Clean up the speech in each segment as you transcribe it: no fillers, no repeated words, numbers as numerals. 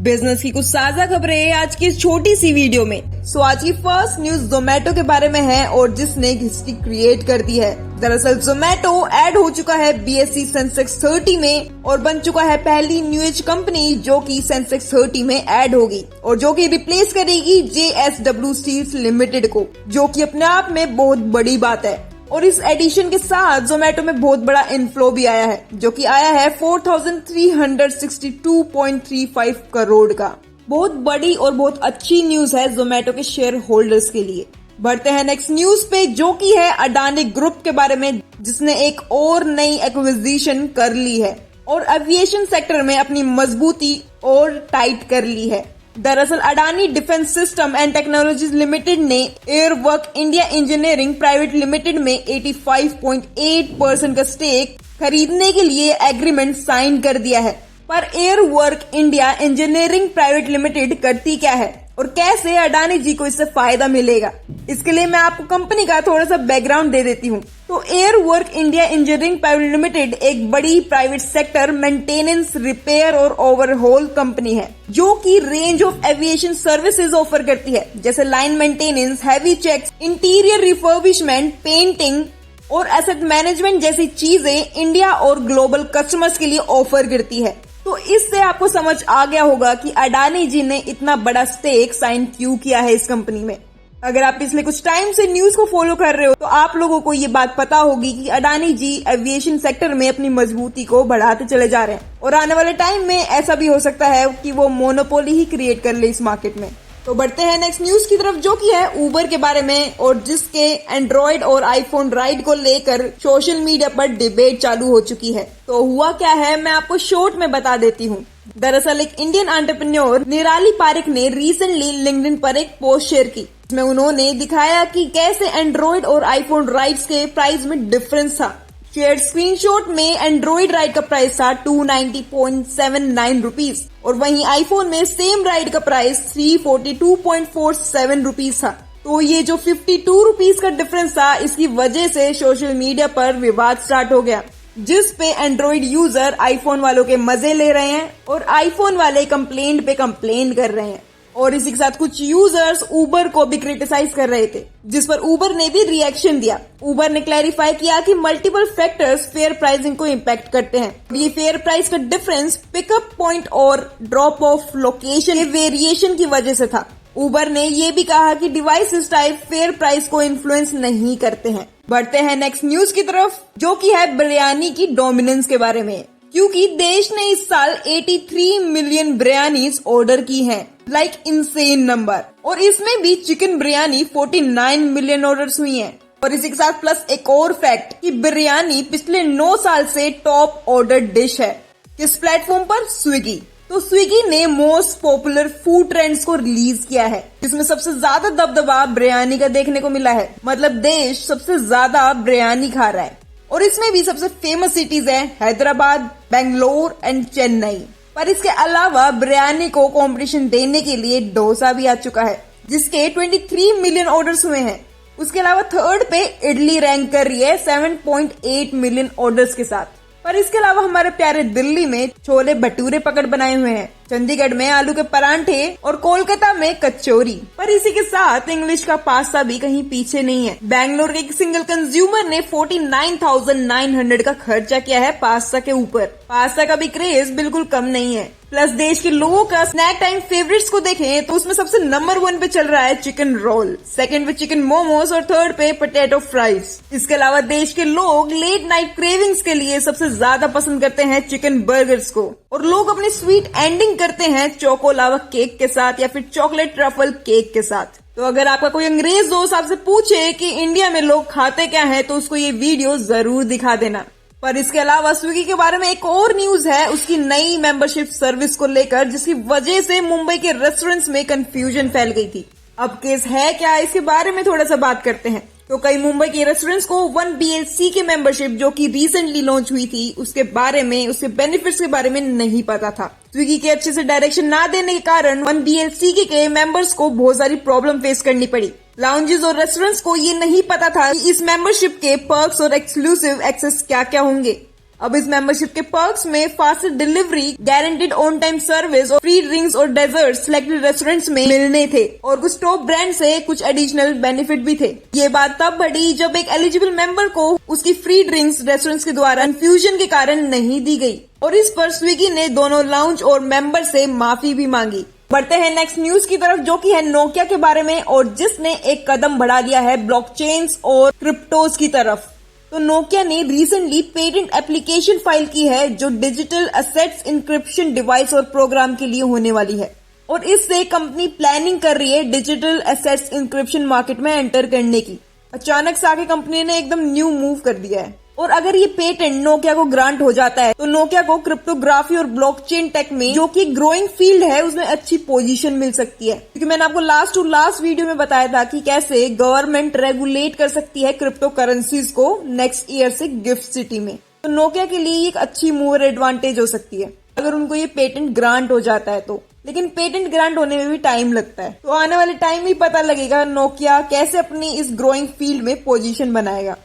Business की कुछ ताजा खबरें आज की इस छोटी सी वीडियो में। आज की फर्स्ट न्यूज जोमेटो के बारे में है और जिसने हिस्ट्री क्रिएट कर दी है। दरअसल जोमेटो ऐड हो चुका है BSE सेंसेक्स 30 में और बन चुका है पहली न्यू एज कंपनी जो कि सेंसेक्स 30 में ऐड होगी और जो कि रिप्लेस करेगी JSW स्टील्स लिमिटेड को, जो कि अपने आप में बहुत बड़ी बात है। और इस एडिशन के साथ जोमेटो में बहुत बड़ा इनफ्लो भी आया है, जो कि आया है 4,362.35 करोड़ का। बहुत बड़ी और बहुत अच्छी न्यूज है जोमेटो के शेयर होल्डर्स के लिए। बढ़ते हैं नेक्स्ट न्यूज पे, जो कि है अडानी ग्रुप के बारे में, जिसने एक और नई एक्विजिशन कर ली है और एविएशन सेक्टर में अपनी मजबूती और टाइट कर ली है। दरअसल Adani defence system and technologies limited ने एयरवर्क इंडिया इंजीनियरिंग प्राइवेट लिमिटेड में 85.8% का स्टेक खरीदने के लिए एग्रीमेंट साइन कर दिया है। पर एयरवर्क इंडिया इंजीनियरिंग प्राइवेट लिमिटेड करती क्या है और कैसे अडानी जी को इससे फायदा मिलेगा, इसके लिए मैं आपको कंपनी का थोड़ा सा बैकग्राउंड दे देती हूँ। तो Airwork India engineering private limited एक बड़ी प्राइवेट सेक्टर मेंटेनेंस, रिपेयर और ओवरहॉल कंपनी है, जो कि range of aviation services offer करती है, जैसे line maintenance, heavy checks, interior refurbishment, painting और एसेट मैनेजमेंट जैसी चीजें इंडिया और ग्लोबल कस्टमर्स के लिए ऑफर करती है। तो इससे आपको समझ आ गया होगा कि अडानी जी ने इतना बड़ा स्टेक साइन क्यों किया है इस कंपनी में। अगर आप पिछले कुछ टाइम से न्यूज को फॉलो कर रहे हो तो आप लोगों को ये बात पता होगी कि अडानी जी एविएशन सेक्टर में अपनी मजबूती को बढ़ाते चले जा रहे हैं और आने वाले टाइम में ऐसा भी हो सकता है कि वो मोनोपोली ही क्रिएट कर ले इस मार्केट में। तो बढ़ते हैं नेक्स्ट न्यूज की तरफ, जो कि है उबर के बारे में और जिसके एंड्रॉइड और आईफोन राइड को लेकर सोशल मीडिया पर डिबेट चालू हो चुकी है। तो हुआ क्या है, मैं आपको शॉर्ट में बता देती हूँ। दरअसल एक इंडियन एंटरप्रेन्योर निराली पारिक ने रिसेंटली लिंक्डइन पर एक पोस्ट शेयर की, जिसमें उन्होंने दिखाया कि कैसे एंड्रॉइड और आईफोन राइड्स के प्राइस में डिफरेंस था। शेयर स्क्रीनशॉट में एंड्रॉइड राइड का प्राइस था 290.79 रुपीज और वहीं आईफोन में सेम राइड का प्राइस 342.47 रुपीज था। तो ये जो 52 रुपीज का डिफरेंस था, इसकी वजह से सोशल मीडिया पर विवाद स्टार्ट हो गया, जिस पे एंड्रॉइड यूजर आईफोन वालों के मजे ले रहे हैं और आईफोन वाले कंप्लेंट पे कंप्लेंट कर रहे हैं। और इसी के साथ कुछ यूजर्स उबर को भी क्रिटिसाइज कर रहे थे, जिस पर उबर ने भी रिएक्शन दिया। उबर ने क्लैरिफाई किया कि मल्टीपल फैक्टर्स फेयर प्राइसिंग को इम्पैक्ट करते हैं। ये फेयर प्राइस का डिफरेंस पिकअप पॉइंट और ड्रॉप ऑफ लोकेशन के वेरिएशन की वजह से था। उबर ने ये भी कहा कि डिवाइसेस टाइप फेयर प्राइस को इन्फ्लुएंस नहीं करते हैं। बढ़ते हैं नेक्स्ट न्यूज की तरफ, जो कि है बिरयानी की डोमिनेंस के बारे में, क्योंकि देश ने इस साल 83 मिलियन बिरयानीज ऑर्डर की हैं, लाइक इनसेन नंबर। और इसमें भी चिकन बिरयानी 49 मिलियन ऑर्डर्स हुई हैं। और इसी के साथ प्लस एक और फैक्ट कि बिरयानी पिछले 9 साल से टॉप ऑर्डर डिश है। किस प्लेटफॉर्म पर? स्विगी। तो स्विगी ने मोस्ट पॉपुलर फूड ट्रेंड्स को रिलीज किया है, जिसमें सबसे ज्यादा दबदबा बिरयानी का देखने को मिला है। मतलब देश सबसे ज्यादा बिरयानी खा रहा है और इसमें भी सबसे फेमस सिटीज है हैदराबाद, बेंगलोर एंड चेन्नई। पर इसके अलावा बिरयानी को कंपटीशन देने के लिए डोसा भी आ चुका है, जिसके 23 मिलियन ऑर्डर्स हुए हैं। उसके अलावा थर्ड पे इडली रैंक कर रही है 7.8 मिलियन ऑर्डर्स के साथ। पर इसके अलावा हमारे प्यारे दिल्ली में छोले भटूरे पकड़ बनाए हुए हैं, चंडीगढ़ में आलू के परांठे और कोलकाता में कचौरी। पर इसी के साथ इंग्लिश का पास्ता भी कहीं पीछे नहीं है। बैंगलोर के एक सिंगल कंज्यूमर ने 49,900 का खर्चा किया है पास्ता के ऊपर। पास्ता का भी क्रेज बिल्कुल कम नहीं है। प्लस देश के लोगों का स्नैक टाइम फेवरेट्स को देखें तो उसमें सबसे नंबर 1 पे चल रहा है चिकन रोल, सेकंड पे चिकन मोमोज और थर्ड पे पोटैटो फ्राइज। इसके अलावा देश के लोग लेट नाइट क्रेविंग्स के लिए सबसे ज्यादा पसंद करते हैं चिकन बर्गर्स को, और लोग अपनी स्वीट एंडिंग करते हैं चोको लावा केक के साथ या फिर चॉकलेट ट्रफल केक के साथ। तो अगर आपका कोई अंग्रेज दोस्त आपसे पूछे कि इंडिया में लोग खाते क्या है तो उसको ये वीडियो जरूर दिखा देना। पर इसके अलावा स्विगी के बारे में एक और न्यूज है उसकी नई मेंबरशिप सर्विस को लेकर, जिसकी वजह से मुंबई के रेस्टोरेंट्स में कंफ्यूजन फैल गई थी। अब केस है क्या, इसके बारे में थोड़ा सा बात करते हैं। तो कई मुंबई के रेस्टोरेंट्स को 1BLC की मेंबरशिप जो कि रिसेंटली लॉन्च हुई थी उसके बारे में, उसके बेनिफिट्स के बारे में नहीं पता था। स्विगी के अच्छे से डायरेक्शन ना देने के कारण 1BLC के मेंबर्स को बहुत सारी प्रॉब्लम फेस करनी पड़ी। लाउंजेस और रेस्टोरेंट्स को ये नहीं पता था कि इस मेंबरशिप के पर्क्स और एक्सक्लूसिव एक्सेस क्या क्या होंगे। अब इस मेंबरशिप के पर्क्स में faster delivery, guaranteed on time service और फ्री ड्रिंक्स और डेजर्ट सिलेक्टेड रेस्टोरेंट्स में मिलने थे और कुछ टॉप ब्रांड से कुछ एडिशनल बेनिफिट भी थे। ये बात तब बढ़ी जब एक एलिजिबल मेंबर को उसकी फ्री ड्रिंक्स रेस्टोरेंट्स के द्वारा कंफ्यूजन के कारण नहीं दी गई और इस पर स्विगी ने दोनों लाउंज और मेंबर से माफी भी मांगी। बढ़ते हैं नेक्स्ट न्यूज की तरफ, जो कि है नोकिया के बारे में और जिसने एक कदम बढ़ा दिया है ब्लॉकचेन्स और क्रिप्टोज की तरफ। तो नोकिया ने रिसेंटली पेटेंट एप्लीकेशन फाइल की है जो डिजिटल एसेट्स इंक्रिप्शन डिवाइस और प्रोग्राम के लिए होने वाली है और इससे कंपनी प्लानिंग कर रही है डिजिटल एसेट्स इंक्रिप्शन मार्केट में एंटर करने की। अचानक से आके कंपनी ने एकदम न्यू मूव कर दिया है और अगर ये पेटेंट नोकिया को ग्रांट हो जाता है तो नोकिया को क्रिप्टोग्राफी और ब्लॉकचेन टेक में, जो कि ग्रोइंग फील्ड है, उसमें अच्छी पोजीशन मिल सकती है। क्योंकि मैंने आपको लास्ट वीडियो में बताया था कि कैसे गवर्नमेंट रेगुलेट कर सकती है क्रिप्टो करेंसीज को नेक्स्ट ईयर से गिफ्ट सिटी में। तो नोकिया के लिए एक अच्छी मूवर एडवांटेज हो सकती है अगर उनको ये पेटेंट ग्रांट हो जाता है तो। लेकिन पेटेंट ग्रांट होने में भी टाइम लगता है, तो आने वाले टाइम में पता लगेगा नोकिया कैसे अपनी इस ग्रोइंग फील्ड में पोजीशन बनाएगा।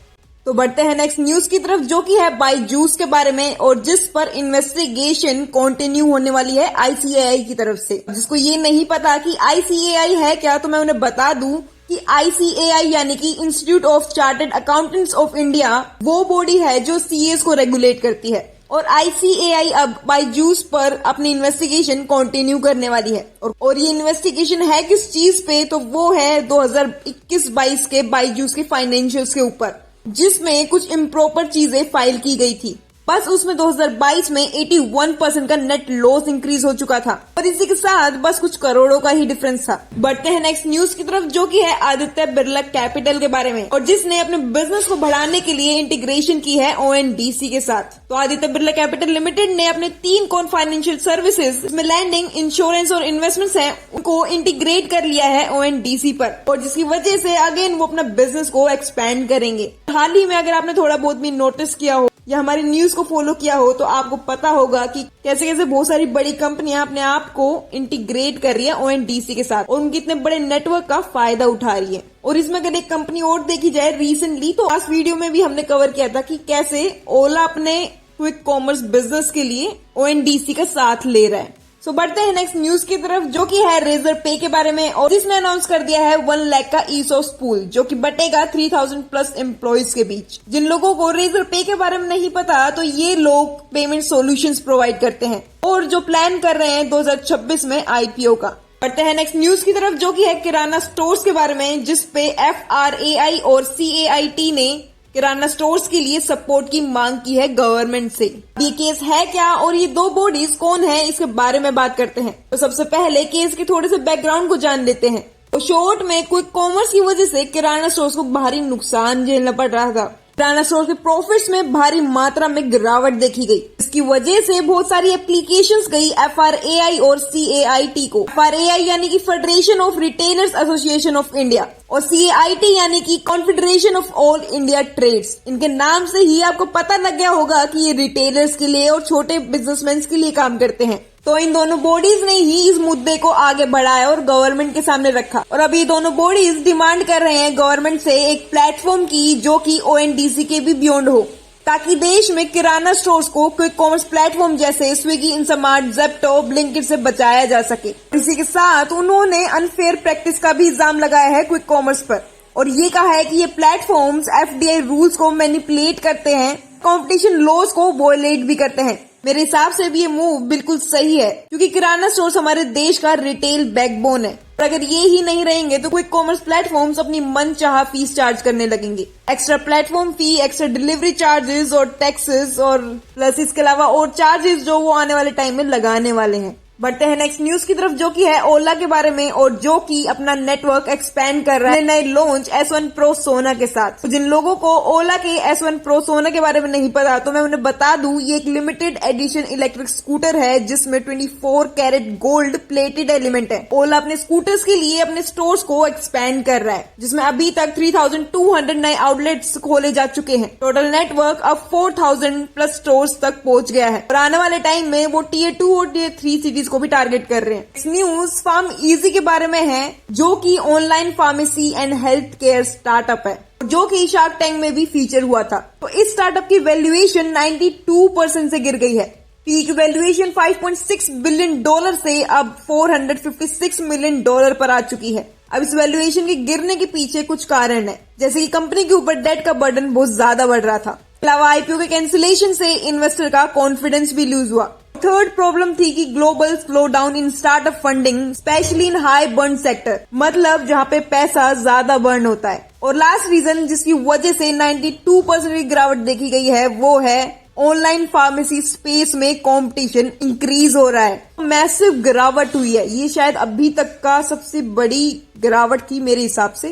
तो बढ़ते हैं नेक्स्ट न्यूज की तरफ, जो कि है बायजूस के बारे में और जिस पर इन्वेस्टिगेशन कंटिन्यू होने वाली है आईसीएआई की तरफ से। जिसको ये नहीं पता कि आईसीएआई है क्या, तो मैं उन्हें बता दूं कि आईसीएआई यानी कि institute of chartered accountants of India वो बॉडी है जो सीएस को रेगुलेट करती है और आईसीएआई अब बायजूस पर अपनी इन्वेस्टिगेशन कंटिन्यू करने वाली है। और ये इन्वेस्टिगेशन है किस चीज पे, तो वो है 2021-22 के बायजूस के फाइनेंशियल्स के ऊपर, जिसमें कुछ इम्प्रॉपर चीजें फाइल की गई थी। बस उसमें 2022 में 81% का नेट लॉस इंक्रीज हो चुका था और इसी के साथ बस कुछ करोड़ों का ही डिफरेंस था। बढ़ते हैं नेक्स्ट न्यूज की तरफ, जो कि है आदित्य बिरला कैपिटल के बारे में और जिसने अपने बिजनेस को बढ़ाने के लिए इंटीग्रेशन की है ओएनडीसी के साथ। तो आदित्य बिरला कैपिटल लिमिटेड ने अपने 3 कॉन फाइनेंशियल सर्विसेज में लैंडिंग, इंश्योरेंस और इन्वेस्टमेंट्स है उनको इंटीग्रेट कर लिया है ओएनडीसी पर और जिसकी वजह से अगेन वो अपना बिजनेस को एक्सपैंड करेंगे। हाल ही में अगर आपने थोड़ा बहुत भी नोटिस किया हो या हमारी न्यूज को फॉलो किया हो तो आपको पता होगा कि कैसे कैसे बहुत सारी बड़ी कंपनियां अपने आप को इंटीग्रेट कर रही है ओएनडीसी के साथ और उनके इतने बड़े नेटवर्क का फायदा उठा रही है। और इसमें अगर एक कंपनी और देखी जाए रिसेंटली, तो लास्ट वीडियो में भी हमने कवर किया था कि कैसे ओला अपने क्विक कॉमर्स बिजनेस के लिए ओएनडीसी का साथ ले रहा है। सो बढ़ते हैं नेक्स्ट न्यूज की तरफ, जो कि है रेजर पे के बारे में और इसने अनाउंस कर दिया है 1 लाख का ईसॉप्स पूल, जो कि बटेगा 3000 प्लस एम्प्लॉइज के बीच। जिन लोगों को रेजर पे के बारे में नहीं पता, तो ये लोग पेमेंट सॉल्यूशंस प्रोवाइड करते हैं और जो प्लान कर रहे हैं 2026 में आईपीओ का। बढ़ते हैं नेक्स्ट न्यूज की तरफ, जो कि है किराना स्टोर्स के बारे में, जिसपे FRAI और CAIT ने किराना स्टोर्स के लिए सपोर्ट की मांग की है गवर्नमेंट से। ये केस है क्या और ये 2 बॉडीज कौन है, इसके बारे में बात करते हैं। तो सबसे पहले केस के थोड़े से बैकग्राउंड को जान लेते हैं। तो शॉर्ट में क्विक कॉमर्स की वजह से किराना स्टोर्स को भारी नुकसान झेलना पड़ रहा था। किराना स्टोर के प्रॉफिट्स में भारी मात्रा में गिरावट देखी गई। इसकी वजह से बहुत सारी एप्लीकेशंस गई FRAI और CAIT को। FRAI यानी कि federation of retailers association of India और CAIT यानी कि confederation of all India trades. इनके नाम से ही आपको पता लग गया होगा कि ये रिटेलर्स के लिए और छोटे बिजनेसमैन के लिए काम करते हैं। तो इन दोनों बॉडीज ने ही इस मुद्दे को आगे बढ़ाया और गवर्नमेंट के सामने रखा और अभी दोनों बॉडीज डिमांड कर रहे हैं गवर्नमेंट से एक प्लेटफॉर्म की जो कि ओएनडीसी के भी बियॉन्ड हो, ताकि देश में किराना स्टोर्स को क्विक कॉमर्स प्लेटफॉर्म जैसे स्विगी, इंस्टामार्ट, जेप्टो, ब्लिंकिट से बचाया जा सके। इसी के साथ उन्होंने अनफेयर प्रैक्टिस का भी इल्जाम लगाया है क्विक कॉमर्स पर और ये कहा है कि ये प्लेटफॉर्म्स FDI रूल्स को मैनिपुलेट करते हैं, कंपटीशन लॉज को वॉयलेट भी करते हैं। मेरे हिसाब से भी ये मूव बिल्कुल सही है, क्योंकि किराना स्टोर्स हमारे देश का रिटेल बैकबोन है और अगर ये ही नहीं रहेंगे तो क्विक कॉमर्स प्लेटफॉर्म्स अपनी मनचाहा फीस चार्ज करने लगेंगे। Extra platform fee, extra delivery charges और टैक्सेस और प्लस इसके अलावा और चार्जेस जो वो आने वाले टाइम में लगाने वाले हैं। बढ़ते हैं नेक्स्ट न्यूज की तरफ, जो कि है ओला के बारे में और जो कि अपना नेटवर्क एक्सपेंड कर रहा है नए लॉन्च S1 Pro सोना के साथ। तो जिन लोगों को ओला के S1 Pro सोना के बारे में नहीं पता, तो मैं उन्हें बता दूं, ये एक लिमिटेड एडिशन इलेक्ट्रिक स्कूटर है जिसमें 24 कैरेट गोल्ड प्लेटेड एलिमेंट है। ओला अपने स्कूटर्स के लिए अपने स्टोर्स को एक्सपेंड कर रहा है, जिसमें अभी तक 3200 नए आउटलेट्स खोले जा चुके हैं। टोटल नेटवर्क अब 4000 प्लस स्टोर्स तक पहुंच गया है और आने वाले टाइम में वो Tier 2 और Tier 3 सिटीज को भी टारगेट कर रहे हैं। इस न्यूज फार्म इजी के बारे में है, जो कि online pharmacy and health care startup है। जो कि शार्क टैंक में भी फीचर हुआ था। तो इस स्टार्टअप की वैल्यूएशन 92% से गिर गई है। पीक वैल्यूएशन $5.6 बिलियन से अब $456 मिलियन पर आ चुकी है। अब इस वैल्यूएशन के गिरने के पीछे कुछ कारण है, जैसे कि कंपनी के ऊपर डेट का बर्डन बहुत ज्यादा बढ़ रहा था। अलावा आईपीओ के कैंसिलेशन से इन्वेस्टर का कॉन्फिडेंस भी लूज हुआ। थर्ड प्रॉब्लम थी कि global slow down in startup funding, specially in high burn sector, मतलब जहां पे पैसा ज्यादा बर्न होता है। और लास्ट रीजन जिसकी वजह से 92% की गिरावट देखी गई है वो है ऑनलाइन फार्मेसी स्पेस में कंपटीशन इंक्रीज हो रहा है। मैसिव गिरावट हुई है, ये शायद अभी तक का सबसे बड़ी गिरावट थी मेरे हिसाब से,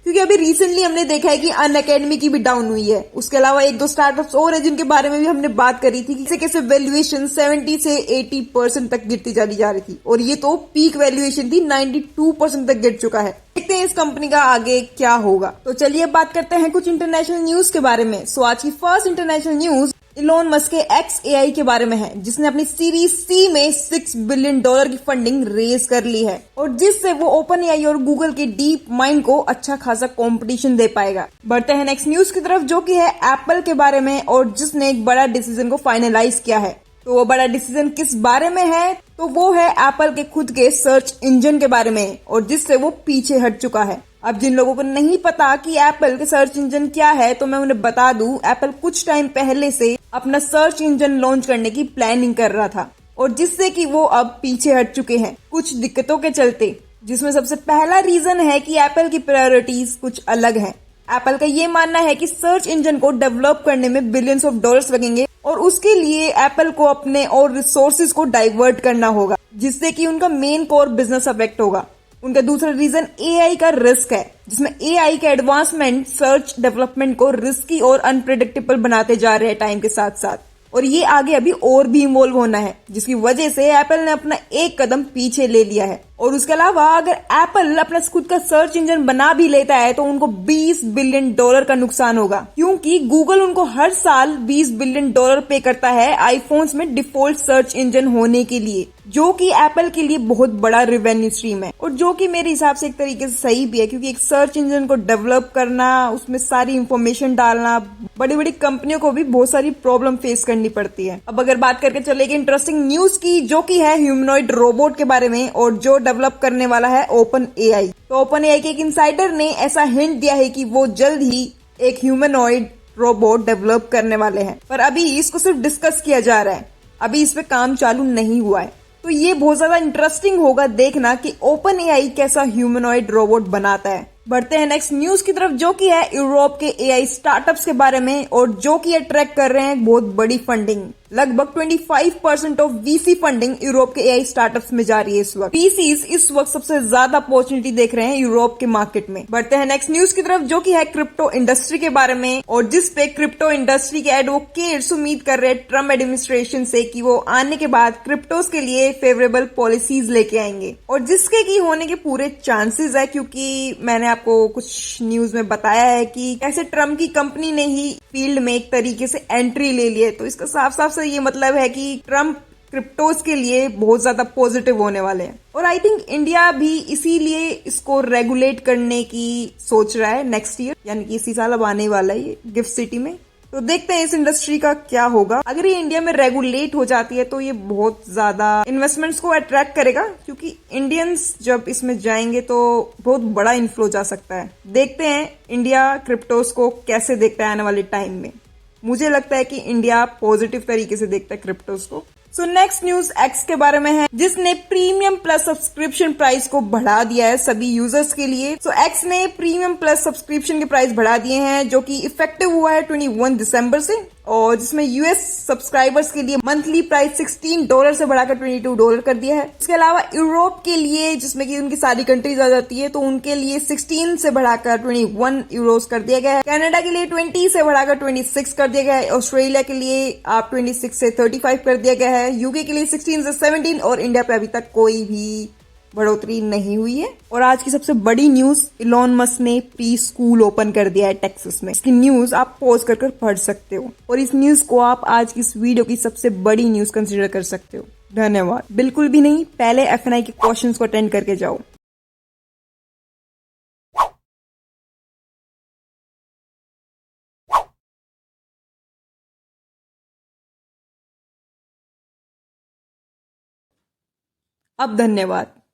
क्योंकि अभी रिसेंटली हमने देखा है कि अनअकैडमी की भी डाउन हुई है। उसके अलावा एक दो स्टार्टअप्स और है जिनके बारे में भी हमने बात करी थी कि कैसे वैल्यूएशन 70 से 80% तक गिरती जा रही थी, और ये तो पीक वैल्यूएशन थी 92% तक गिर चुका है। देखते हैं इस कंपनी का आगे क्या होगा। तो चलिए अब बात करते हैं कुछ इंटरनेशनल न्यूज के बारे में। सो आज की first international news Elon Musk के XAI के बारे में है, जिसने अपनी सीरीज C में $6 बिलियन की फंडिंग रेज कर ली है, और जिससे वो OpenAI और गूगल के डीप माइंड को अच्छा खासा कंपटीशन दे पाएगा। बढ़ते हैं नेक्स्ट न्यूज की तरफ, जो कि है एप्पल के बारे में, और जिसने एक बड़ा डिसीजन को फाइनलाइज किया है। तो वो बड़ा डिसीजन किस बारे में है? तो वो है एप्पल के खुद के सर्च इंजन के बारे में, और जिससे वो पीछे हट चुका है। अब जिन लोगों को नहीं पता कि एप्पल के सर्च इंजन क्या है, तो मैं उन्हें बता दूं, एप्पल कुछ टाइम पहले से अपना सर्च इंजन लॉन्च करने की प्लानिंग कर रहा था, और जिससे कि वो अब पीछे हट चुके हैं कुछ दिक्कतों के चलते, जिसमें सबसे पहला रीजन है कि एप्पल की प्रायोरिटीज कुछ अलग है। एप्पल का ये मानना है कि सर्च इंजन को डेवलप करने में बिलियंस ऑफ डॉलर्स लगेंगे, और उसके लिए एप्पल को अपने और रिसोर्सेज को डाइवर्ट करना होगा, जिससे कि उनका मेन कोर बिजनेस अफेक्ट होगा। उनका दूसरा रीजन AI का रिस्क है, जिसमें AI के एडवांसमेंट सर्च डेवलपमेंट को रिस्की और अनप्रेडिक्टेबल बनाते जा रहे हैं टाइम के साथ साथ, और ये आगे अभी और भी इन्वॉल्व होना है, जिसकी वजह से एप्पल ने अपना एक कदम पीछे ले लिया है। और उसके अलावा अगर एप्पल अपना खुद का सर्च इंजन बना भी लेता है तो उनको $20 बिलियन का नुकसान होगा, क्योंकि गूगल उनको हर साल $20 बिलियन पे करता है आईफोन्स में डिफॉल्ट सर्च इंजन होने के लिए, जो कि एप्पल के लिए बहुत बड़ा रेवेन्यू स्ट्रीम है, और जो कि मेरे हिसाब से एक तरीके से सही भी है, क्योंकि एक सर्च इंजन को डेवलप करना, उसमें सारी इंफॉर्मेशन डालना, बड़ी बड़ी कंपनियों को भी बहुत सारी प्रॉब्लम फेस करनी पड़ती है। अब अगर बात करके चलेगी इंटरेस्टिंग न्यूज की, जो कि है ह्यूमनॉइड रोबोट के बारे में, और जो डेवलप करने वाला है OpenAI। तो OpenAI के एक इनसाइडर ने ऐसा हिंट दिया है कि वो जल्द ही एक ह्यूमनॉइड रोबोट डेवलप करने वाले हैं, पर अभी इसको सिर्फ डिस्कस किया जा रहा है, अभी इस पे काम चालू नहीं हुआ है। तो ये बहुत ज्यादा इंटरेस्टिंग होगा देखना कि OpenAI कैसा ह्यूमनॉइड रोबोट बनाता है। बढ़ते हैं नेक्स्ट न्यूज की तरफ, जो कि है यूरोप के AI स्टार्टअप्स के बारे में, और जो कि अट्रैक्ट कर रहे हैं बहुत बड़ी फंडिंग। लगभग 25% ऑफ VC फंडिंग यूरोप के AI स्टार्टअप्स में जा रही है इस वक्त। VCs इस वक्त सबसे ज्यादा अपॉर्चुनिटी देख रहे हैं यूरोप के मार्केट में। बढ़ते हैं नेक्स्ट न्यूज की तरफ, जो कि है क्रिप्टो इंडस्ट्री के बारे में, और जिसपे क्रिप्टो इंडस्ट्री के एडवोकेट्स उम्मीद कर रहे हैं ट्रम्प एडमिनिस्ट्रेशन से कि वो आने के बाद क्रिप्टोज के लिए फेवरेबल पॉलिसीज लेके आएंगे, और जिसके की होने के पूरे चांसेस है, क्योंकि मैंने आपको कुछ न्यूज में बताया है कि कैसे ट्रम्प की कंपनी ने ही फील्ड में एक तरीके से एंट्री ले ली है। तो इसका साफ साफ से ये मतलब है कि ट्रम्प क्रिप्टोज के लिए बहुत ज्यादा पॉजिटिव होने वाले हैं, और आई थिंक इंडिया भी इसीलिए इसको रेगुलेट करने की सोच रहा है नेक्स्ट ईयर, यानी कि इसी साल अब आने वाला है ये गिफ्ट सिटी में। तो देखते हैं इस इंडस्ट्री का क्या होगा। अगर ये इंडिया में रेगुलेट हो जाती है तो ये बहुत ज्यादा इन्वेस्टमेंट्स को अट्रैक्ट करेगा, क्योंकि इंडियंस जब इसमें जाएंगे तो बहुत बड़ा इन्फ्लो जा सकता है। देखते हैं इंडिया क्रिप्टोज को कैसे देखता है आने वाले टाइम में। मुझे लगता है कि इंडिया पॉजिटिव तरीके से देखता है क्रिप्टोज को। सो नेक्स्ट न्यूज X के बारे में है, जिसने प्रीमियम प्लस सब्सक्रिप्शन प्राइस को बढ़ा दिया है सभी यूजर्स के लिए। सो X ने प्रीमियम प्लस सब्सक्रिप्शन के प्राइस बढ़ा दिए हैं, जो कि इफेक्टिव हुआ है 21 दिसंबर से, और जिसमें US सब्सक्राइबर्स के लिए मंथली प्राइस $16 से बढ़ाकर $22 कर दिया है। इसके अलावा यूरोप के लिए, जिसमें कि उनकी सारी कंट्रीज आ जाती है, तो उनके लिए 16 से बढ़ाकर €21 कर दिया गया है। कनाडा के लिए 20 से बढ़ाकर 26 कर दिया गया है। ऑस्ट्रेलिया के लिए आप 26 से 35 कर दिया गया है। यूके के लिए 16 से 17, और इंडिया पे अभी तक कोई भी बढ़ोतरी नहीं हुई है। और आज की सबसे बड़ी न्यूज, इलॉन मस्क ने प्री स्कूल ओपन कर दिया है टेक्सास में। इसकी न्यूज आप पॉज कर पढ़ सकते हो, और इस न्यूज को आप आज की इस वीडियो की सबसे बड़ी न्यूज कंसीडर कर सकते हो। धन्यवाद। बिल्कुल भी नहीं, पहले FNI के क्वेश्चंस को अटेंड करके जाओ। अब धन्यवाद।